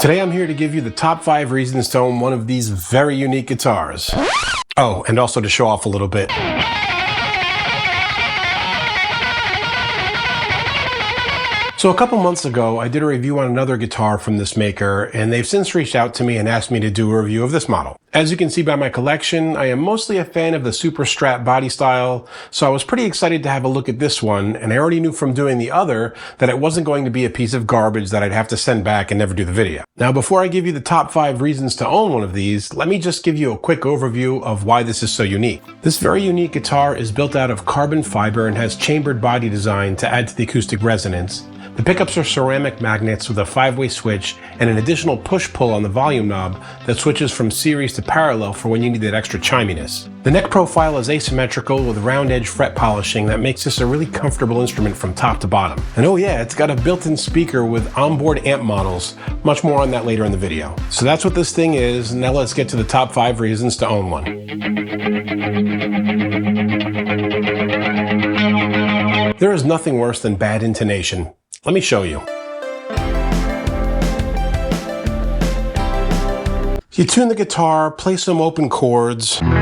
Today I'm here to give you the top 5 reasons to own one of these very unique guitars. Oh, and also to show off a little bit. So a couple months ago, I did a review on another guitar from this maker, and they've since reached out to me and asked me to do a review of this model. As you can see by my collection, I am mostly a fan of the Super Strat body style, so I was pretty excited to have a look at this one, and I already knew from doing the other that it wasn't going to be a piece of garbage that I'd have to send back and never do the video. Now, before I give you the top 5 reasons to own one of these, let me just give you a quick overview of why this is so unique. This very unique guitar is built out of carbon fiber and has chambered body design to add to the acoustic resonance. The pickups are ceramic magnets with a 5-way switch and an additional push-pull on the volume knob that switches from series to parallel for when you need that extra chiminess. The neck profile is asymmetrical with round edge fret polishing that makes this a really comfortable instrument from top to bottom. And oh yeah, it's got a built-in speaker with onboard amp models. Much more on that later in the video. So that's what this thing is. Now let's get to the top 5 reasons to own one. There is nothing worse than bad intonation. Let me show you. You tune the guitar, play some open chords, and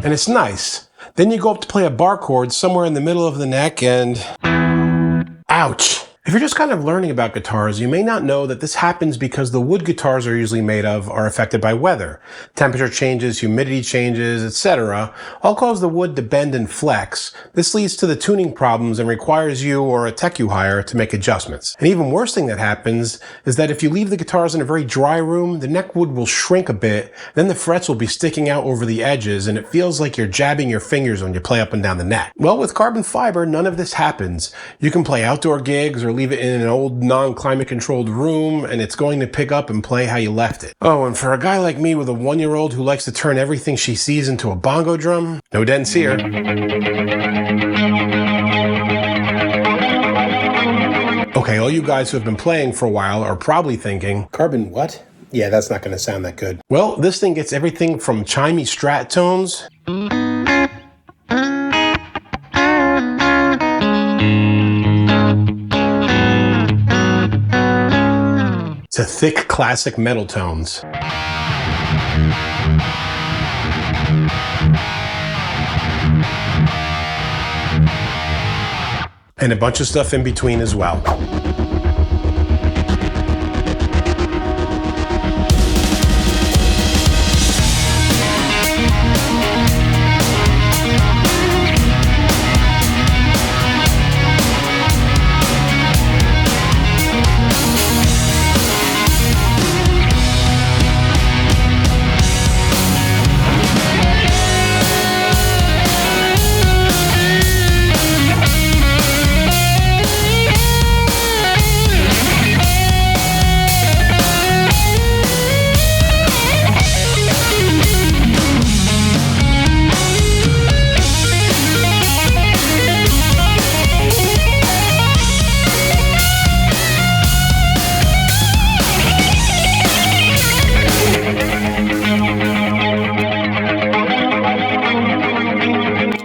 it's nice. Then you go up to play a bar chord somewhere in the middle of the neck and ouch. If you're just kind of learning about guitars, you may not know that this happens because the wood guitars are usually made of are affected by weather. Temperature changes, humidity changes, etc. all cause the wood to bend and flex. This leads to the tuning problems and requires you or a tech you hire to make adjustments. An even worse thing that happens is that if you leave the guitars in a very dry room, the neck wood will shrink a bit, then the frets will be sticking out over the edges and it feels like you're jabbing your fingers when you play up and down the neck. Well, with carbon fiber, none of this happens. You can play outdoor gigs or leave it in an old non-climate controlled room and it's going to pick up and play how you left it. Oh, and for a guy like me with a 1-year-old who likes to turn everything she sees into a bongo drum, no dents here. Okay, all you guys who have been playing for a while are probably thinking, carbon what? Yeah, that's not going to sound that good. Well, this thing gets everything from chimey strat tones to thick classic metal tones. And a bunch of stuff in between as well.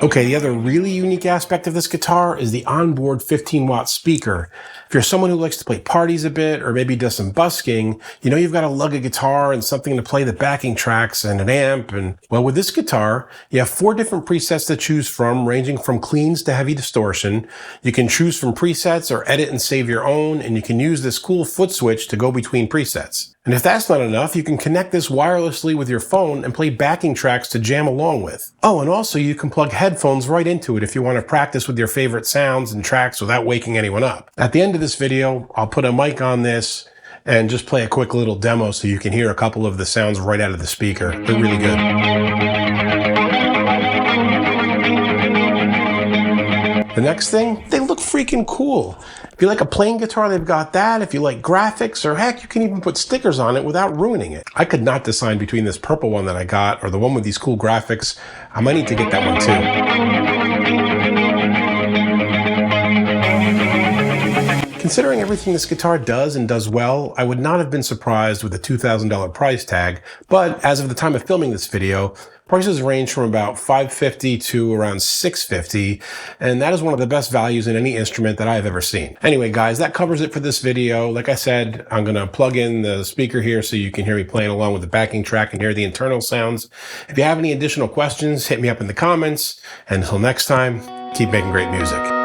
Okay, the other really unique aspect of this guitar is the onboard 15-watt speaker. If you're someone who likes to play parties a bit or maybe does some busking, you know you've got to lug a guitar and something to play the backing tracks and an amp. And well, with this guitar, you have 4 different presets to choose from, ranging from cleans to heavy distortion. You can choose from presets or edit and save your own, and you can use this cool foot switch to go between presets. And if that's not enough, you can connect this wirelessly with your phone and play backing tracks to jam along with. Oh, and also you can plug headphones right into it if you want to practice with your favorite sounds and tracks without waking anyone up. At the end of this video, I'll put a mic on this and just play a quick little demo so you can hear a couple of the sounds right out of the speaker. They're really good. The next thing, they look freaking cool. If you like a plain guitar, they've got that. If you like graphics, or heck, you can even put stickers on it without ruining it. I could not decide between this purple one that I got or the one with these cool graphics. I might need to get that one too. Considering everything this guitar does and does well, I would not have been surprised with the $2,000 price tag, but as of the time of filming this video, Prices range from about $550 to around $650, and that is one of the best values in any instrument that I have ever seen. Anyway, guys, that covers it for this video. Like I said, I'm going to plug in the speaker here so you can hear me playing along with the backing track and hear the internal sounds. If you have any additional questions, hit me up in the comments. And until next time, keep making great music.